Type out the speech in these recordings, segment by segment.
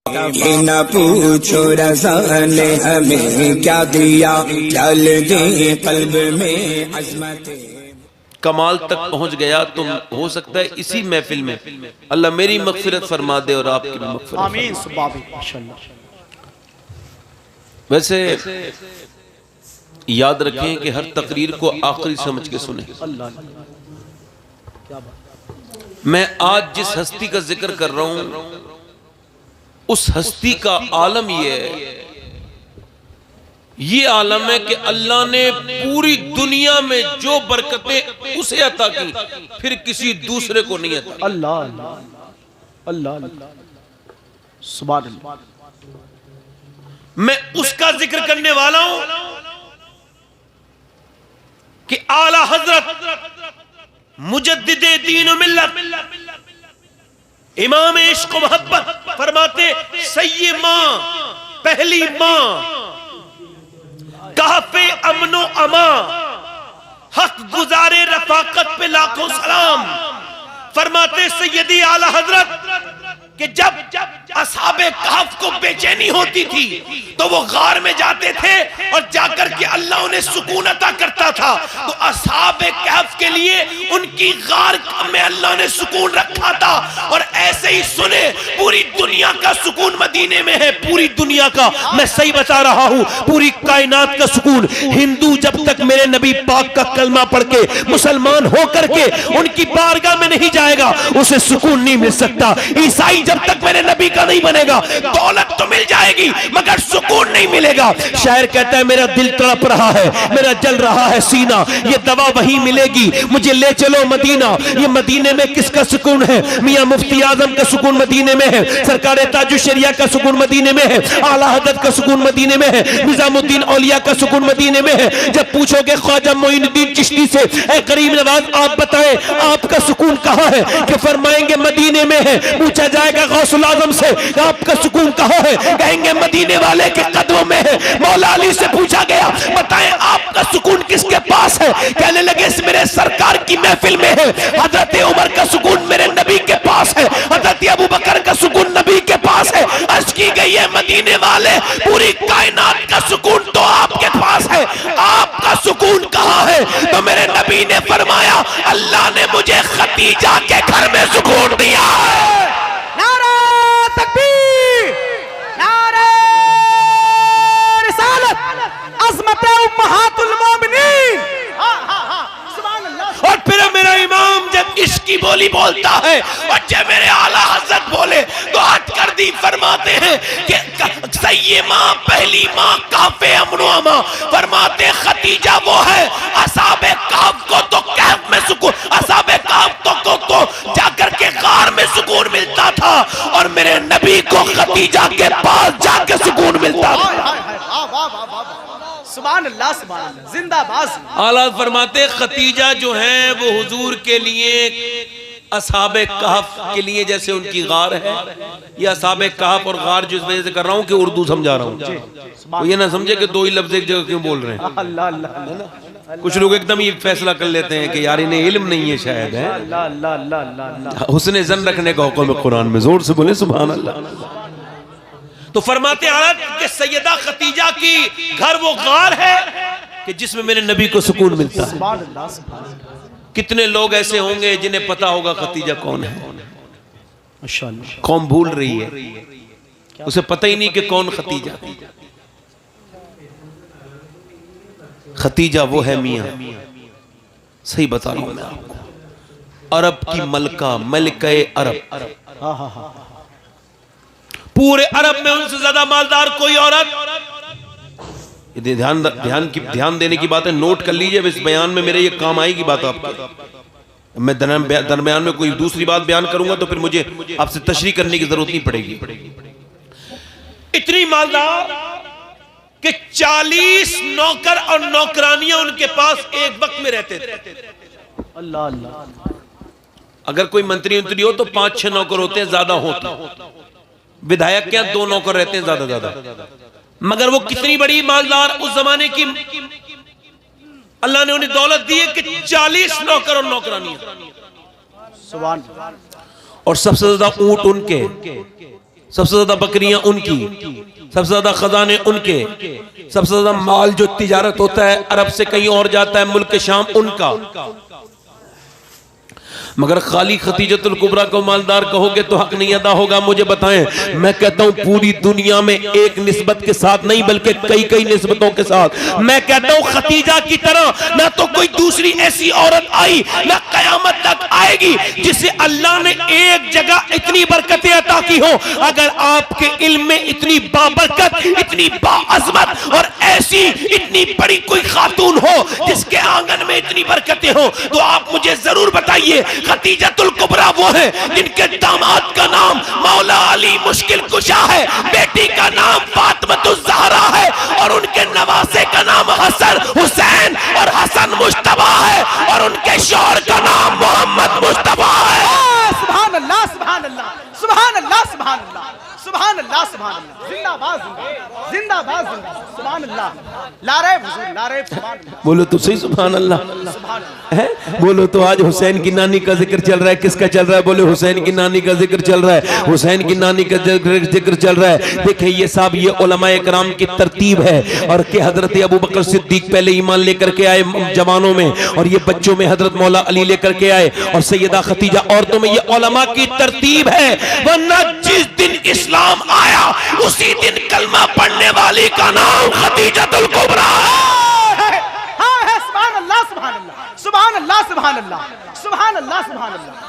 न पूछो रज़ा ने हमें क्या दिया, चल दे कल्ब में अज़मत कमाल तक पहुंच गया। तुम हो सकता है इसी महफिल में अल्लाह मेरी मग़फ़िरत फरमा दे और आपकी भी मग़फ़िरत। आमीन माशाअल्लाह। वैसे याद रखें कि हर तकरीर को आखिरी समझ के सुने। मैं आज जिस हस्ती का जिक्र कर रहा हूं उस हस्ती का आलम ये आलम है कि अल्लाह ने पूरी दुनिया में जो बरकतें उसे अता की फिर किसी दूसरे को नहीं अता। अल्लाह अल्लाह सुभान अल्लाह। मैं उसका जिक्र करने वाला हूं कि आला हजरत मुजद्दिदे दीन व मिल्लत इमाम इश्क व मोहब्बत फरमाते सैयद मां पहली मां काफे अमनो अमा हक गुजारे रफाकत पे लाखों सलाम। फरमाते सैयदी आला हजरत कि जब असहाबे कहफ को बेचैनी होती थी तो वो गार में जाते थे और जाकर के अल्लाह उन्हें सुकून अता करता था। तो असहाबे कहफ के लिए उनकी गार में अल्लाह ने सुकून रखा था। और ऐसे ही सुने पूरी दुनिया का सुकून मदीने में है, पूरी दुनिया का, मैं सही बता रहा हूं, पूरी कायनात का सुकून। हिंदू जब तक मेरे नबी पाक का कलमा पढ़ के मुसलमान होकर के उनकी बारगाह में नहीं जाएगा उसे सुकून नहीं मिल सकता। ईसाई जब तक मेरे नबी का नहीं बनेगा दौलत तो मिल जाएगी मगर सुकून नहीं मिलेगा। शायर कहता है मेरा दिल तड़प रहा है, मेरा जल रहा है सीना, ये दवा वहीं मिलेगी, मुझे ले चलो मदीना। ये मदीने में किसका सुकून है? मियां मुफ्ती आजम का सुकून मदीने में है, सरकार ताजुश शरिया का सुकून मदीने में है, आला हजरत का सुकून मदीने में है, निजामुद्दीन औलिया का सुकून मदीने में है। जब पूछोगे ख्वाजा मोइनुद्दीन चिश्ती से ए करीम नवाज आप बताएं आपका सुकून कहां है, कि फरमाएंगे मदीने में है। पूछा जाएगा गौसुल आजम से आपका सुकून कहां है, कहेंगे मदीने वाले के कदमों में है। मौला अली से पूछा गया बताएं आपका सुकून किसके पास है, कहने लगे मेरे सरकार की महफिल में है। हजरत उमर का सुकून मेरे नबी के पास है, हजरत अबू बकर का सुकून नबी के पास है। अर्ज की गई है मदीने वाले पूरी कायनात का सुकून तो आपके पास है, आपका सुकून कहां है? तो मेरे नबी ने फरमाया अल्लाह ने मुझे खदीजा के घर में सुकून दिया है। नारा तकबीर, नारा रिसालत, अज़मत उम्महातुल मोमिनीन। और फिर मेरा इमाम जब इसकी बोली बोलता है और जब मेरे आला हजरत बोले तो हट कर दी फरमाते हैं कि सैयद मां पहली मां काफे अमनो अमा। फरमाते खदीजा वो है असहाबे कहफ को तो कहफ में सुकून, असहाबे कहफ को जाकर के गार में सुकून मिलता था और मेरे नबी को खदीजा के पास जाके सुकून मिलता था। सुभान अल्लाह सुभान अल्लाह, जिंदाबाद। आला फरमाते खदीजा जो है वो हुजूर के लिए असहाबे कहफ के लिए जैसे उनकी गार है। ये असहाबे कहफ और गार जिस वजह से कर रहा हूँ कि उर्दू समझा रहा हूँ, तो ये ना समझे कि दो ही लफ्ज एक जगह क्यों बोल रहे हैं। अल्लाह अल्लाह। कुछ लोग एकदम ये फैसला कर लेते हैं कि यार इन्हें इल्म नहीं है शायद है। अल्लाह अल्लाह अल्लाह अल्लाह। हुस्न ज़न रखने का हुक्म है कुरान में, जोर से बोले सुभान अल्लाह। तो फरमाते हैं कि सैयदा खदीजा की घर वो गार है कि जिसमें मेरे नबी को सुकून मिलता है। सुभान अल्लाह सुभान अल्लाह। कितने लोग ऐसे होंगे जिन्हें पता होगा खदीजा कौन है, माशाअल्लाह। कौन भूल रही है, उसे पता ही नहीं कि कौन खदीजा। खदीजा वो है मियां, सही बता रहा हूं मैं आपको, अरब की मलका, मलिका-ए अरब। हाँ हाँ हाँ। पूरे अरब में उनसे ज्यादा मालदार कोई औरत, ध्यान देने की बात है, नोट कर लीजिए। इस बयान में मेरे ये काम आएगी बात आपको। मैं दरमियान में कोई दूसरी बात बयान करूंगा तो फिर मुझे आपसे तशरीह करने की जरूरत नहीं पड़ेगी। इतनी मालदार कि 40 नौकर और नौकरानियां उनके पास एक वक्त में रहते थे। अल्लाह अल्लाह। अगर कोई मंत्री हो तो 5-6 नौकर होते हैं, ज्यादा होते। विधायक क्या 2 नौकर रहते हैं ज्यादा। मगर वो कितनी बड़ी मालदार उस जमाने की, अल्लाह ने उन्हें दौलत दी है कि 40 नौकर और नौकरानियां। सुभान। और सबसे ज्यादा ऊंट उनके, सबसे ज्यादा बकरियां उनकी, सबसे ज्यादा खजाने उनके, सबसे ज्यादा माल जो तिजारत होता है अरब से कहीं और जाता है मुल्क शाम उनका। मगर खाली खतीजतुल कुबरा को मालदार कहोगे तो हक नहीं अदा होगा। मुझे बताएं, मैं कहता हूं पूरी दुनिया में एक निस्बत के साथ नहीं बल्कि कई कई निस्बतों के साथ मैं कहता हूं खतीजा की तरह ना तो कोई दूसरी ऐसी औरत आई ना कयामत तक आएगी जिसे अल्लाह ने एक जगह इतनी बरकतें अता की हो। अगर आपके इल्म में इतनी बाबरकत, इतनी बाअज़मत और ऐसी इतनी बड़ी कोई खातून हो जिसके आंगन में इतनी बरकतें हो तो आप मुझे जरूर बताइए। खतीजतुल कुबरा वो है जिनके दामाद का नाम मौला अली मुश्किल कुशा है, बेटी का नाम फातिमतुज़ ज़हरा है और उनके नवासे का नाम हसन हुसैन और हसन मुश्तबा है और उनके शौहर का नाम मोहम्मद मुश्तबा है। सुभान अल्लाह, सुभान अल्लाह, सुभान अल्लाह, सुभान अल्लाह, सुभान अल्लाह, सुभान अल्लाह, जिंदाबाद जिंदाबाद जिंदाबाद जिंदाबाद, सुभान अल्लाह, नारे हुजूर, नारे सुभान अल्लाह। बोलो तो सही सुभान अल्लाह है। बोलो तो आज हुसैन की नानी का जिक्र चल रहा है। किसका चल रहा है? बोले हुसैन की नानी का जिक्र चल रहा है, हुसैन की नानी का जिक्र चल रहा है। देखिए ये साहब ये उलमाए कराम की तरतीब है और कि हजरत अबू बकर सिद्दीक पहले ईमान लेकर के आए जवानों में और ये बच्चों में हजरत मौला अली लेकर के आए और सैयदा खतीजा औरतों में। ये उलमा की तरतीब है, वरना जिस दिन इस्लाम आया उसी दिन कलमा पढ़ने वाली का नाम खतीजतुल कुबरा है। सुभान अल्लाह, सुभान अल्लाह, सुभान अल्लाह, सुभान अल्लाह, सुभान अल्लाह, सुभान अल्लाह।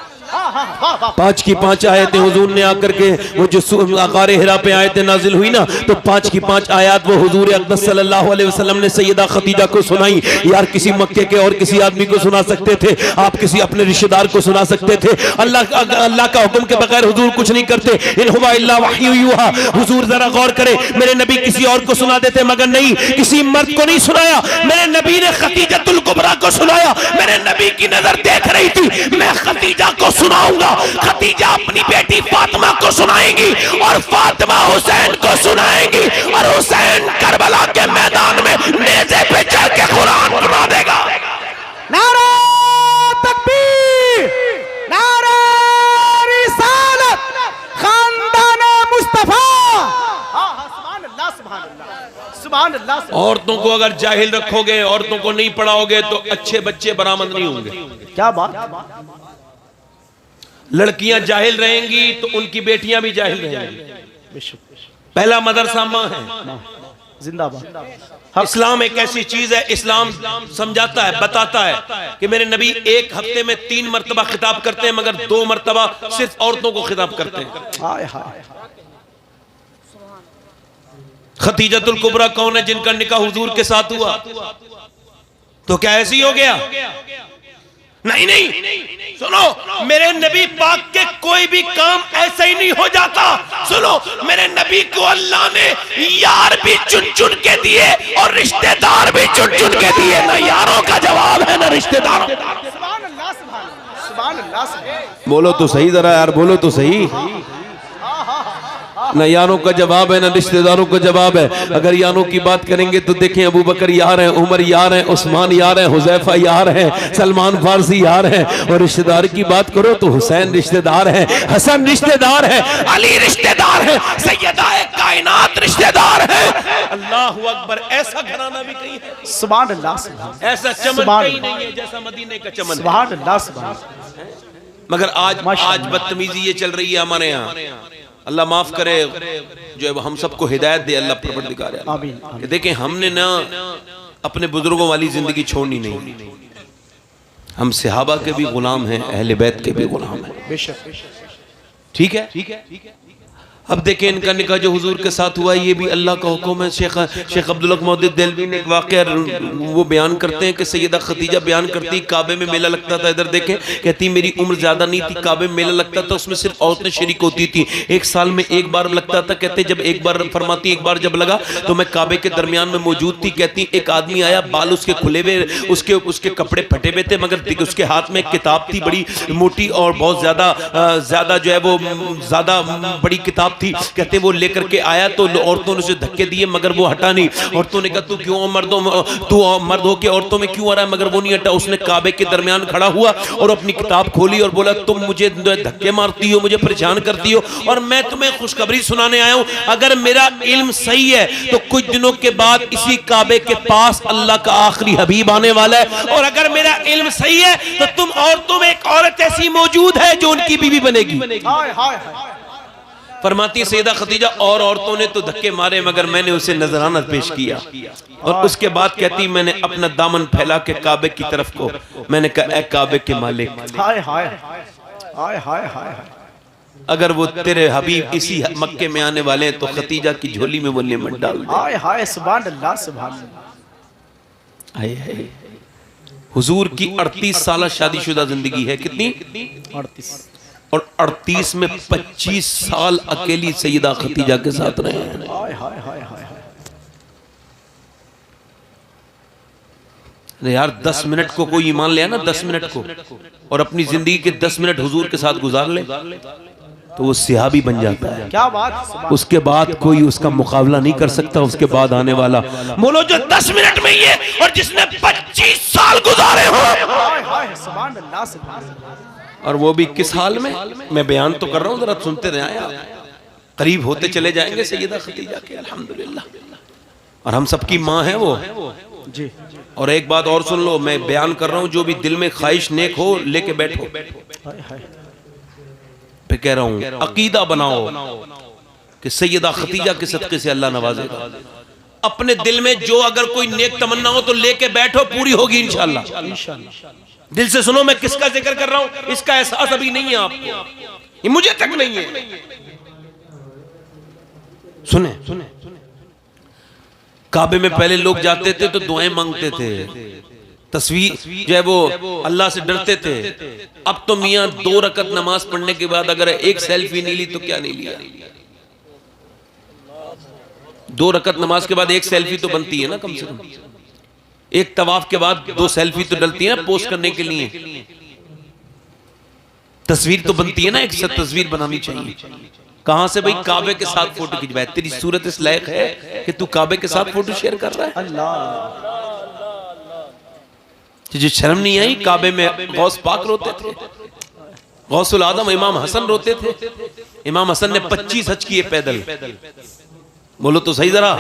पांच की पांच आयतें हुजूर ने आकर के वो जो गारे हिरा पे आयतें नाजिल हुई ना तो पांच की पांच आयत वो हुजूर अक़दस सल्लल्लाहु अलैहि वसल्लम ने सैयदा खतीजा को सुनाई। यार किसी मक्के के और किसी आदमी को सुना सकते थे, आप किसी अपने रिश्तेदार को सुना सकते थे। अल्लाह का हुक्म के बगैर हुजूर कुछ नहीं करते। इन हुवा इल्ला वहयु युहा। हुजूर जरा गौर करें, मेरे नबी किसी और को सुना देते मगर नहीं, किसी मर्द को नहीं सुनाया। मेरे नबी ने खतीजतुल कुबरा को सुनाया। मेरे नबी की नजर देख रही थी मैं खतीजा को सुनाऊंगा, खतीजा अपनी बेटी फातिमा को सुनाएंगी और फातिमा हुसैन को सुनाएंगी और हुसैन करबला के मैदान में नेज़े पे चढ़ के कुरान सुना देगा। नारा तकबीर, नारा रिसालत, खानदान मुस्तफा। सुभान अल्लाह, सुभान अल्लाह, सुभान अल्लाह। औरतों को अगर जाहिल रखोगे, औरतों को नहीं पढ़ाओगे तो अच्छे बच्चे बरामद नहीं होंगे। क्या बात। लड़कियां जाहिल रहेंगी तो उनकी बेटियां भी जाहिल रहेंगी। पहला मदरसा मां है। जिंदाबाद। इस्लाम एक ऐसी चीज है, इस्लाम समझाता है, बताता है कि मेरे नबी एक हफ्ते में 3 मरतबा खिताब करते हैं मगर 2 मरतबा सिर्फ औरतों को खिताब करते हैं। हाय हाय। खतीजतुल कुबरा कौन है? जिनका निकाह हुजूर के साथ हुआ। तो क्या ऐसी हो गया? नहीं नहीं, सुनो, मेरे नबी पाक के कोई भी काम ऐसा ही नहीं हो जाता। सुनो, मेरे नबी को अल्लाह ने यार भी चुन चुन के दिए और रिश्तेदार भी चुन चुन के दिए। ना यारों का जवाब है ना रिश्तेदारों। सुभान अल्लाह, सुभान अल्लाह। बोलो तो सही जरा यार, बोलो तो सही। न यारों का जवाब है न रिश्तेदारों का जवाब है। अगर यारों की बात करेंगे तो देखें अबू बकर यार हैं, उमर यार हैं, उस्मान यार हैं, हुज़ैफा यार हैं, सलमान फारसी यार हैं। और रिश्तेदार की बात करो तो हुसैन रिश्तेदार हैं, हसन रिश्तेदार हैं, अली रिश्तेदार हैं, सैयदा कायनात रिश्तेदार हैं। अल्लाहु अकबर। ऐसा घराना भी कहीं है? सुभान अल्लाह। ऐसा चमन कहीं नहीं है जैसा मदीने का चमन। सुभान अल्लाह, सुभान। मगर आज बदतमीजी ये चल रही है हमारे यहाँ। अल्लाह माफ करे, जो है हम सबको हिदायत दे अल्लाह परवरदिगार। आमीन। देखें हमने ना अपने बुजुर्गों वाली जिंदगी छोड़नी नहीं। हम सहाबा के भी गुलाम हैं, अहले बैत के भी गुलाम हैं। बेशक। ठीक है। अब देखें इनका निकाह जो हुजूर के साथ हुआ ये भी अल्लाह का हुक्म है। शेख अब्दुल हक मोहद्दिस देलवी ने एक वाक़या वो बयान करते हैं कि सैयदा खतीजा बयान करती काबे में मेला लगता था। इधर देखें, कहती मेरी उम्र ज़्यादा नहीं थी, काबे में मेला लगता था उसमें सिर्फ औरतें शरीक होती थी। एक साल में एक बार लगता था। कहते जब एक बार फरमाती एक बार जब लगा तो मैं काबे के दरमियान में मौजूद थी। कहती एक आदमी आया, बाल उसके खुले हुए, उसके कपड़े फटे हुए थे मगर उसके हाथ में एक किताब थी बड़ी मोटी और बहुत ज़्यादा जो है वो ज़्यादा बड़ी किताब थी, कहते वो लेकर के आया तो औरतों ने उसे धक्के दिए मगर वो हटा नहीं। औरतों ने कहा तू क्यों तू मर्द हो के औरतों में क्यों आ रहा है, मगर वो नहीं हटा। उसने काबे के दरमियान खड़ा हुआ और अपनी किताब खोली और बोला तुम मुझे धक्के मारती हो, मुझे परेशान करती हो और मैं तुम्हें खुशखबरी सुनाने आया हूं। अगर मेरा इल्म सही है तो कुछ दिनों के बाद इसी काबे के पास अल्लाह का आखिरी हबीब आने वाला है, और अगर मेरा इल्म सही है तो तुम औरतों में एक औरत ऐसी मौजूद है जो उनकी बीवी बनेगी। हाय हाय हाय। फरमाती सैयदा खदीजा और औरतों ने तो धक्के मारे मगर मैंने उसे नजराना पेश किया, और उसके बाद कहती मैंने अपना दामन फैला के काबे की तरफ को मैंने कहा ए काबे के मालिक, हाय हाय हाय हाय हाय, अगर वो तेरे हबीब इसी मक्के में आने वाले हैं तो खतीजा की झोली में वो नेमत डाल दे। हाय हाय सुभान अल्लाह सुभान अल्लाह। हाय हाय। हुजूर की 38 साल शादीशुदा जिंदगी है, कितनी 38, और 38 में 25 साल अकेली सैयदा खतीजा के साथ रहे हैं। हाय हाय हाय हाय। यार 10 मिनट को कोई ईमान ले ना 10 मिनट को, और अपनी जिंदगी के 10 मिनट हुजूर के साथ गुजार ले तो वो सिहाबी बन जाता है। क्या बात। उसके बाद कोई उसका मुकाबला नहीं कर सकता। उसके बाद आने वाला बोलो जो 10 मिनट में ये और जिसने 25 साल गुजारे हो, हाय हाय सुभान अल्लाह सुभान अल्लाह। और वो भी किस हाल में, मैं बयान तो कर रहा हूँ, जरा सुनते रहे आप, करीब होते चले जाएंगे सैयदा खतीजा के अल्हम्दुलिल्लाह, और हम सबकी माँ है वो जी। और एक बात और सुन लो, मैं बयान कर रहा हूँ, जो भी दिल में ख्वाहिश नेक हो लेके बैठो। हाय हाय। मैं कह रहा हूँ अकीदा बनाओ कि सैयदा खतीजा के सदक़े से अल्लाह नवाजेगा। अपने दिल में जो अगर कोई नेक तमन्ना हो तो लेके बैठो, पूरी होगी इंशाअल्लाह। दिल से सुनो, मैं किसका जिक्र कर रहा हूं इसका एहसास अभी नहीं है आपको, ये मुझे तक नहीं है। सुने, काबे में पहले लोग जाते थे तो दुआएं मांगते थे, तस्वीर जो है वो अल्लाह से डरते थे। अब तो मियां 2 रकत नमाज पढ़ने के बाद अगर एक सेल्फी नहीं ली तो क्या नहीं लिया। 2 रकत नमाज के बाद एक सेल्फी तो बनती है ना, कम से कम एक तवाफ के बाद 2 सेल्फी तो डलती है ना पोस्ट करने के लिए, तस्वीर तो बनती है ना, एक तस्वीर बनानी चाहिए। कहां से भाई काबे के साथ फोटो खिंचवाए, तेरी सूरत इस लायक है कि तू काबे के साथ फोटो शेयर कर रहा है। अल्लाह, तुझे शर्म नहीं आई? काबे में गौस पाक रोते थे, गौसुल आदम इमाम हसन रोते थे। इमाम हसन ने 25 हज किए पैदल, बोलो तो सही जरा।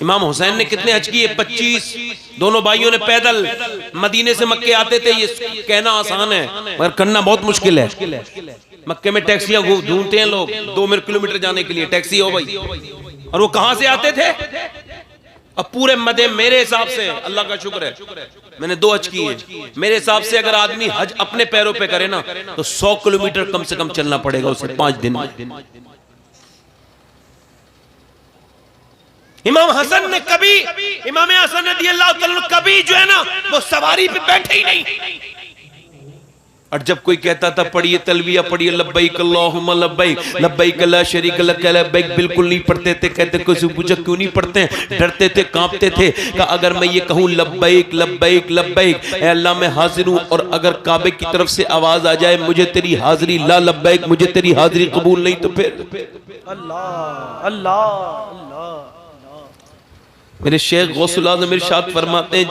इमाम हुसैन ने कितने हज किए? 25। दोनों भाइयों ने पैदल मदीने से मक्के आते थे। ये कहना आसान है मगर करना बहुत मुश्किल है। मक्के में टैक्सियां ढूंढते हैं लोग 2 किलोमीटर जाने के लिए, टैक्सी हो भाई। और वो कहां से आते थे? अब पूरे मदे मेरे हिसाब से, अल्लाह का शुक्र है मैंने 2 हज किए, मेरे हिसाब से अगर आदमी हज अपने पैरों पे करे ना तो 100 किलोमीटर कम से कम चलना पड़ेगा उसे 5 दिन में। इमाम हसन ने कभी, इमाम हसन रज़ियल्लाहु ताला कभी जो है ना वो सवारी पे बैठे ही नहीं। और जब कोई कहता था पढ़िए तलबिया पढ़िए लब्बैक अल्लाहुम्मा लब्बैक लब्बैक ला शरीक लक लब्बैक, बिल्कुल नहीं पढ़ते थे। कहते कोई पूछा क्यों नहीं पढ़ते हैं? डरते थे, कांपते थे। कहा अगर मैं ये कहूँ लब्बैक लब्बैक लब्बैक, ऐ अल्लाह मैं हाजिर हूँ, और अगर काबे की तरफ से आवाज आ जाए मुझे तेरी हाजिरी ला लब्बैक, मुझे तेरी हाजिरी कबूल नहीं, तो फिर अल्लाह अल्लाह अल्लाह। मेरे शेख गौसुल आज़म इरशाद फरमाते हैं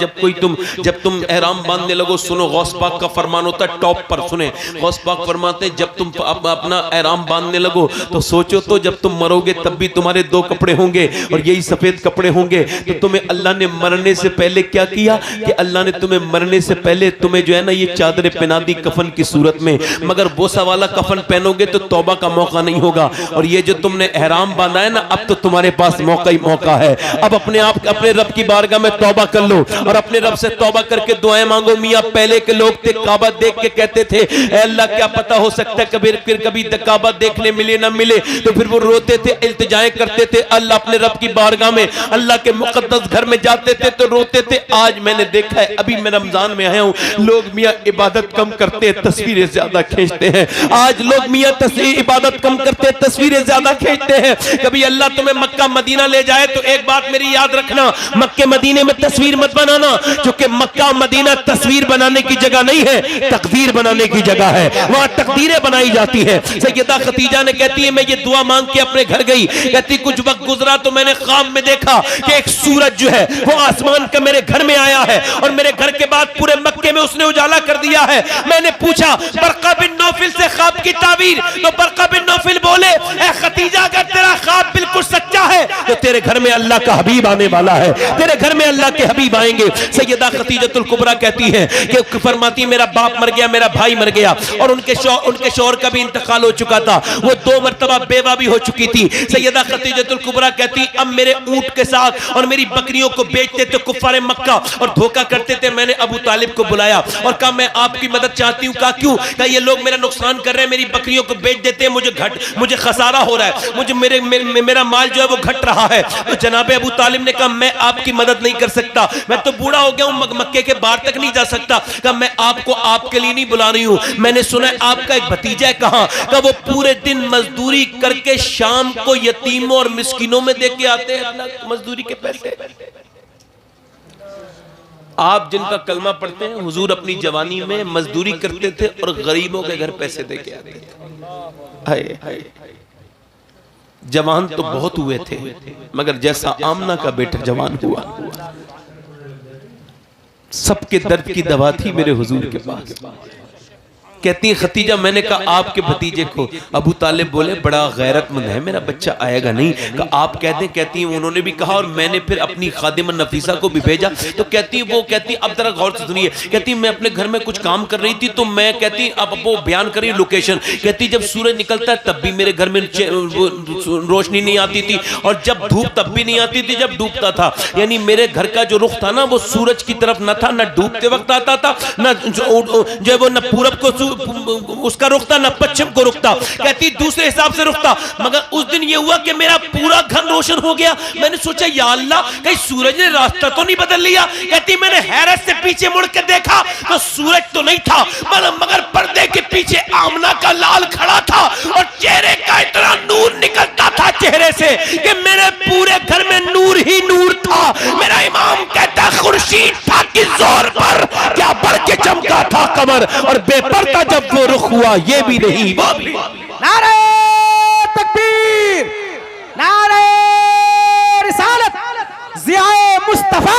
जब तुम एहराम बांधने लगो, सुनो गौस पाक का फरमान होता है टॉप पर, सुने गौस पाक फरमाते हैं जब तुम अपना एहराम बांधने लगो तो सोचो तो जब तुम मरोगे तब भी तुम्हारे 2 कपड़े होंगे और यही सफेद कपड़े होंगे। तो तुम्हें अल्लाह ने मरने से पहले क्या किया कि अल्लाह ने तुम्हें मरने से पहले तुम्हें जो है ना ये चादरें पहना दी कफन की सूरत में, मगर बोसा वाला कफन पहनोगे तो तौबा का मौका नहीं होगा। और ये जो तुमने एहराम बांधा है ना, अब तो तुम्हारे पास मौका ही मौका है। अब अपने रब की बारगाह में तौबा कर लो और अपने रब से तौबा करके दुआएं मांगो। मियां पहले के लोग थे काबा देख के कहते थे ऐ अल्लाह क्या पता हो सकता है कभी काबा देखने मिले ना मिले, तो फिर वो रोते थे, इल्तिजाएं करते थे अल्लाह अपने रब की बारगाह में, अल्लाह के मुकद्दस घर में जाते थे तो रोते थे। आज मैंने देखा है, अभी मैं रमजान में आया हूं, लोग मियां इबादत कम करते हैं, तस्वीरें ज्यादा खींचते हैं। आज लोग मियां इबादत कम करते हैं, तस्वीरें ज्यादा खींचते हैं। कभी अल्लाह तुम्हें मक्का मदीना ले जाए तो एक बात मेरी याद रख रखना, मक्के मदीने में तस्वीर मत बनाना, क्योंकि मक्का मदीना तस्वीर बनाने की जगह नहीं है, तकदीर बनाने की जगह है। वहां तकदीरें बनाई जाती है। सैयदा खतीजा ने कहती है मैं ये दुआ मांग के अपने घर गई, कहती कुछ वक्त गुजरा तो मैंने ख्वाब में देखा कि एक सूरज जो है वो आसमान का मेरे घर में आया है और मेरे घर के बाद पूरे मक्के में उसने उजाला कर दिया है। मैंने पूछा बरका बिन नौफिल से ख्वाब की ताबीर, तो बरका बिन नौफिल बोले ए खतीजा अगर तेरा ख्वाब बिल्कुल सच्चा है तो तेरे घर में अल्लाह का हबीब आने वाला है, तेरे घर में अल्लाह के हबीब आएंगे। सैयदा खतीजतुल कुबरा कहती है कि फरमाती मेरा बाप मर गया, मेरा भाई मर गया और उनके शौहर का भी इंतकाल हो चुका था, वो 2 मरतबा बेवा भी हो चुकी थी। सैयदा खतीजतुल कुबरा कहती अब मेरे ऊंट के साथ और मेरी बकरियों को बेचते थे कुफ्फारे मक्का और धोखा करते थे। मैंने अबू तालिब को बुलाया और कहा मैं आपकी मदद चाहती हूँ। कहा क्यों? कहा ये लोग मेरा नुकसान कर रहे हैं, मेरी बकरियों को बेच देते हैं, मुझे खसारा हो रहा है, मुझे मेरा माल जो है वो घट रहा है। तो जनाबे अबू तालिब ने कहा मैं आपकी मदद नहीं कर सकता, मैं तो बूढ़ा हो गया हूँ, मक्के के बाहर तक नहीं जा सकता। कहा मैं आपको आपके लिए नहीं बुला रही हूँ, मैंने सुना है आपका एक भतीजा है। कहाँ? कहा वो पूरे दिन मजदूरी करके शाम को यतीमों और मिस्किनों में दे के आते हैं अपना मजदूरी के पैसे। आप जिनका कलमा पढ़ते हैं हुजूर अपनी जवानी में मजदूरी करते थे और गरीबों के घर पैसे दे के आते थे। हाय हाय जवान तो बहुत हुए थे मगर जैसा आमना का बेटा जवान हुआ, सबके दर्द की दवा थी मेरे हुजूर के पास। कहती है खतीजा मैंने कहा आपके भतीजे को, अबू तालिब बोले बड़ा गैरतमंद है मेरा बच्चा आएगा नहीं। कहा आप कहते, कहती हैं उन्होंने भी कहा और मैंने फिर अपनी खादिमा नफीसा को भी भेजा। तो कहती वो कहती अब जरा गौर से सुनिए, कहती मैं अपने घर में कुछ काम कर रही थी तो मैं कहती अब वो बयान करी लोकेशन, कहती जब सूरज निकलता है तब भी मेरे घर में रोशनी नहीं आती थी और जब धूप तब भी नहीं आती थी जब डूबता था। यानी मेरे घर का जो रुख था ना वो सूरज की तरफ न था, न डूबते वक्त आता था, न जो है वो न पूरब को उसका रुखता न पश्चिम को रुकता। कहती दूसरे हिसाब से रुकता। मगर उस दिन ये हुआ कि मेरा पूरा घर रोशन हो गया। मैंने सोचा या अल्लाह कहीं सूरज ने रास्ता तो नहीं बदल लिया। कहती मैंने हैरत से पीछे मुड़ के देखा तो सूरज तो नहीं था मगर पर्दे के पीछे आमना का लाल खड़ा था और चेहरे का इतना नूर निकलता था चेहरे से कि मेरे पूरे घर में नूर ही नूर था। मेरा इमाम कहता खुर्शीद था कि जोर पर क्या बढ़ के चमका था कमर और बेपर्दा जब वो रुख हुआ ये भी नहीं वो भी। नारे तकबीर, नारे रिसालत, ज़ियाए मुस्तफा।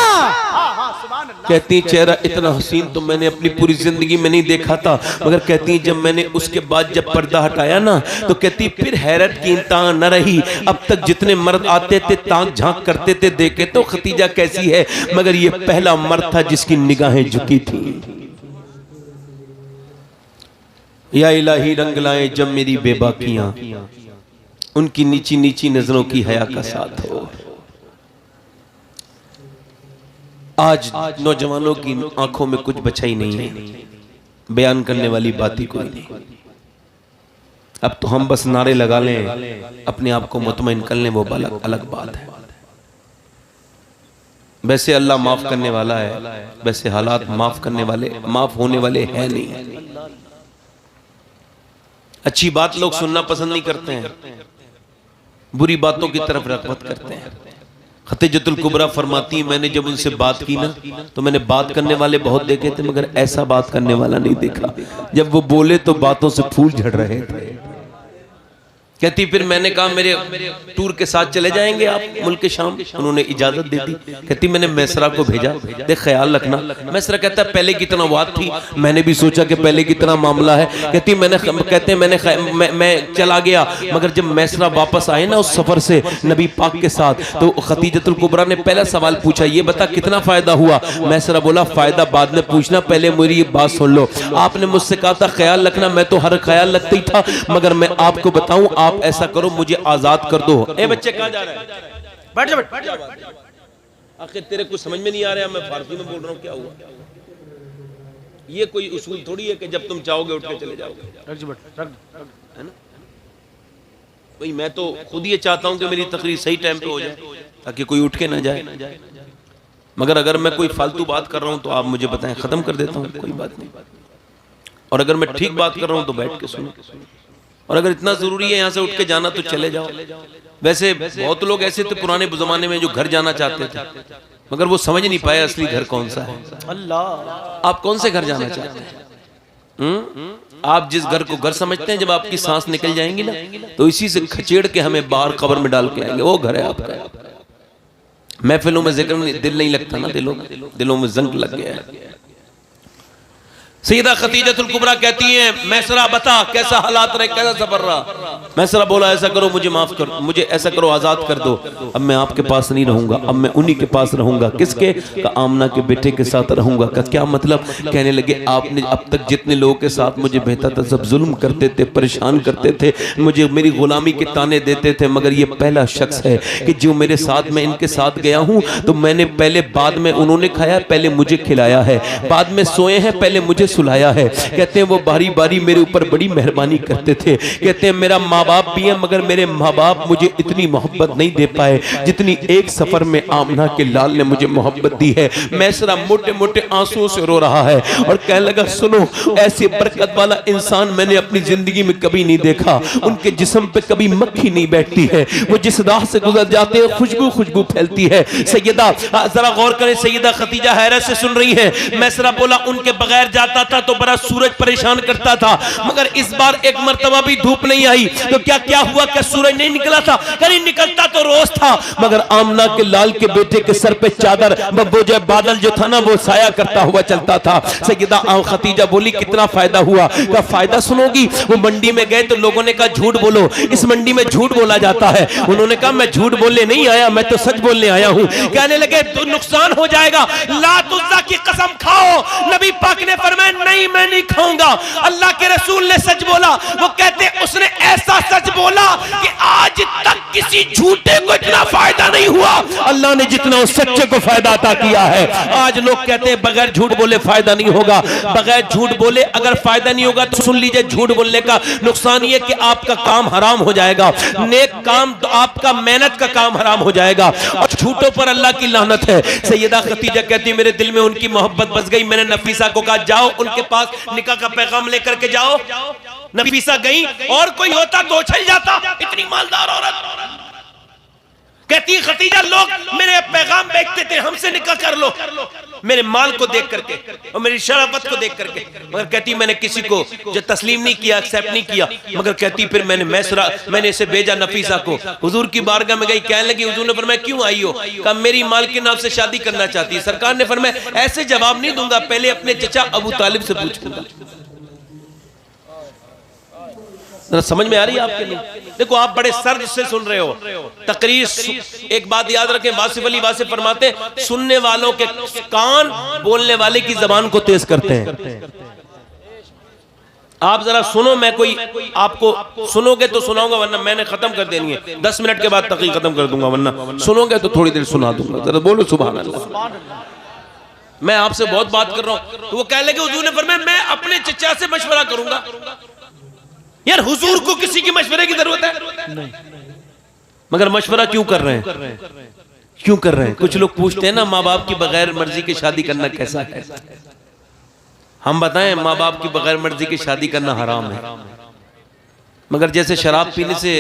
कहती चेहरा इतना हसीन तो मैंने अपनी पूरी जिंदगी में नहीं देखा था। मगर कहती जब मैंने उसके बाद जब पर्दा हटाया ना तो कहती फिर हैरत की इंतहा न रही। अब तक जितने मर्द आते थे ताक झांक करते थे देखे तो खतीजा कैसी है, मगर ये पहला मर्द था जिसकी निगाहें झुकी थी। या इलाही रंग लाए जब मेरी बेबाकियां, उनकी नीची नीची नजरों की हया का साथ हो। आज नौजवानों की आंखों में कुछ बचा ही नहीं है, बयान करने वाली बात ही कोई नहीं। अब तो हम बस नारे लगा लें, अपने आप को मुतमईन कर लें, वो अलग बात है। वैसे अल्लाह माफ करने वाला है, वैसे हालात माफ होने वाले हैं नहीं। अच्छी बात लोग सुनना पसंद नहीं करते हैं, बुरी बातों की तरफ रग़बत करते हैं। खतीजतुल कुबरा फरमाती मैंने जब उनसे बात की ना तो मैंने बात करने वाले बहुत देखे थे मगर ऐसा बात करने वाला नहीं देखा। जब वो बोले तो बातों से फूल झड़ रहे थे। कहती फिर मैंने कहा मेरे टूर के साथ चले जाएंगे आप मुल्क शाम? उन्होंने इजाजत दे दी। कहती मैंने मैसरा को भेजा, देख ख्याल रखना। मैसरा कहता है पहले की तरह बात थी, मैंने भी सोचा कि पहले की तरह मामला है। कहती मैं चला गया मगर जब मैसरा वापस आए ना उस सफर से नबी पाक के साथ तो खतीजतुल कुबरा ने पहला सवाल पूछा ये बता कितना फायदा हुआ? मैसरा बोला फायदा बाद में पूछना, पहले मेरी ये बात सुन लो। आपने मुझसे कहा था ख्याल रखना, मैं तो हर ख्याल रखता ही था मगर मैं आपको बताऊं आप ऐसा करो मुझे आजाद कर दो। ए बच्चे कहां जा रहे हैं? बैठ जा। आखिर तेरे कुछ समझ में नहीं आ रहा, मैं फारसी में बोल रहा हूँ, क्या हुआ? ये कोई उसूल थोड़ी है कि जब तुम चाहोगे उठ के चले जाओगे, है ना? भाई मैं तो खुद ये चाहता हूं कि मेरी तकरीर सही टाइम पे हो जाए ताकि कोई उठ के ना जाए। मगर अगर मैं कोई फालतू बात कर रहा हूं तो आप मुझे बताएं, खत्म कर देता हूं, कोई बात नहीं। और अगर मैं ठीक बात कर रहा हूं तो बैठ के सुनो। और अगर इतना जरूरी है यहाँ से उठ के जाना तो चले जाओ। वैसे बहुत लोग ऐसे थे पुराने जमाने में जो घर जाना चाहते थे, मगर वो समझ नहीं पाए असली घर कौन सा है। अल्लाह, आप कौन से घर जाना चाहते हैं? आप जिस घर को घर समझते हैं, जब आपकी सांस निकल जाएंगी ना तो इसी से खचेड़ के हमें बाहर कब्र में डाल के आएंगे, वो घर है आपका। महफिलों में जिक्र में दिल नहीं लगता ना, दिलों में जंग लग गया है। सैयदा खतीजतुल कुबरा कहती हैं, मैसरा बता कैसा हालात रहे, कैसा सफर रहा। मैसरा बोला ऐसा करो, मुझे माफ करो, मुझे ऐसा करो, आजाद कर दो। अब मैं आपके पास नहीं रहूंगा, अब मैं उन्हीं के पास रहूंगा। किसके? का आमना के बेटे के साथ रहूंगा। का क्या मतलब? कहने लगे आपने अब तक जितने लोगों के साथ मुझे भेजा था सब जुल्म करते थे, परेशान करते थे, मुझे मेरी गुलामी के ताने देते थे, मगर ये पहला शख्स है कि जो मेरे साथ, मैं इनके साथ गया हूं तो मैंने पहले, बाद में उन्होंने खाया, पहले मुझे खिलाया है, बाद में सोए हैं, पहले मुझे सुलाया है। कहते हैं वो बारी बारी मेरे ऊपर बड़ी मेहरबानी करते थे। कहते हैं मेरा माँ बाप भी है, मगर मेरे माँ बाप मुझे इतनी मोहब्बत नहीं दे पाए जितनी एक सफर में आमना के लाल ने मुझे मोहब्बत दी है। मैसरा मोटे मोटे आंसुओं से रो रहा है और कहने लगा सुनो, ऐसे बरकत वाला इंसान मैंने अपनी जिंदगी में कभी नहीं देखा। उनके जिस्म पे कभी मक्खी नहीं बैठती है, वो जिस राह से गुजर जाते हैं खुशबू खुशबू फैलती है। सैयदा जरा गौर करें, सैयदा खतीजा हैरत से सुन रही है। मैसरा बोला उनके बगैर जाता था तो बड़ा सूरज परेशान करता था, मगर इस बार एक मर्तबा भी धूप नहीं आई तो क्या हुआ? क्या सूरज नहीं निकला था? कहीं निकलता तो रोज था, मगर आमना के लाल के बेटे के सर पे चादर, वो जो बादल जो था ना वो साया करता हुआ चलता था। सैयदा खतीजा बोली कितना फायदा हुआ? क्या फायदा सुनोगी? वो मंडी में गए तो लोगों ने कहा झूठ बोलो, इस मंडी में झूठ बोला जाता है। उन्होंने कहा मैं झूठ बोलने नहीं आया, मैं तो सच बोलने आया हूँ। कहने लगे तो नुकसान हो जाएगा, लात उज़्ज़ा की कसम खाओ। नबी पाक ने फरमाया नहीं मैं नहीं खाऊंगा। अल्लाह के रसूल ने सच बोला। वो कहते उसने ऐसा सच बोला कि आज तक किसी झूठे को इतना फायदा नहीं हुआ अल्लाह ने जितना उस सच्चे को फायदा अता किया है। आज लोग कहते हैं बगैर झूठ बोले फायदा नहीं होगा। बगैर झूठ बोले अगर फायदा नहीं होगा तो सुन लीजिए, झूठ बोलने का नुकसान ये कि आपका काम हराम हो जाएगा, नेक काम तो आपका मेहनत का काम हराम हो जाएगा, और झूठों पर अल्लाह की लानत है। सैयदा खतीजा कहती मेरे दिल में उनकी मोहब्बत बस गई। मैंने नफीसा को कहा जाओ उनके पास निकाह का पैगाम लेकर के जाओ। नफीसा गई, और कोई होता तो चल जाता, इतनी मालदार औरत। कहती खतीजा लोग मेरे पैगाम बेचते थे, हमसे निकाह कर लो, मेरे माल को देख करके और मेरी शराफत को देख करके, मगर कहती मैंने किसी को जो तस्लीम नहीं किया, एक्सेप्ट नहीं किया। मगर कहती फिर मैंने इसे भेजा नफीसा को, हुजूर की बारगाह में गई। कहने लगी हुजूर ने फरमाया क्यों आई हो? कहा मेरी माल के नाम से शादी करना चाहती है। सरकार ने फरमाया ऐसे जवाब नहीं दूंगा, पहले अपने चचा अबू तालिब से पूछूंगा। समझ में आ रही है आपके लिए? देखो आप बड़े सर्द से सुन रहे हो तकरीर। एक बात याद रखें, वासिफ अली वासिफ फरमाते सुनने वालों के कान बोलने वाले की जबान को तेज करते हैं। आप जरा सुनो, मैं कोई आपको सुनोगे तो सुनाऊंगा, वरना मैंने खत्म कर देनी है। 10 मिनट के बाद तकरीर खत्म कर दूंगा, वरना सुनोगे तो थोड़ी देर सुना दूंगा। जरा बोलो सुभान अल्लाह। मैं आपसे बहुत बात कर रहा हूं। तो वो कह लगे हुजूर ने फरमाया मैं अपने चचा से मशवरा करूंगा। यार हुजूर को किसी की मशवरे की जरूरत है नहीं, मगर मशवरा क्यों कर रहे हैं? क्यों कर रहे हैं? कुछ लोग पूछते हैं ना माँ बाप की बगैर मर्जी की शादी करना कैसा है? हम बताएं माँ बाप की बगैर मर्जी की शादी करना हराम है, मगर जैसे शराब पीने से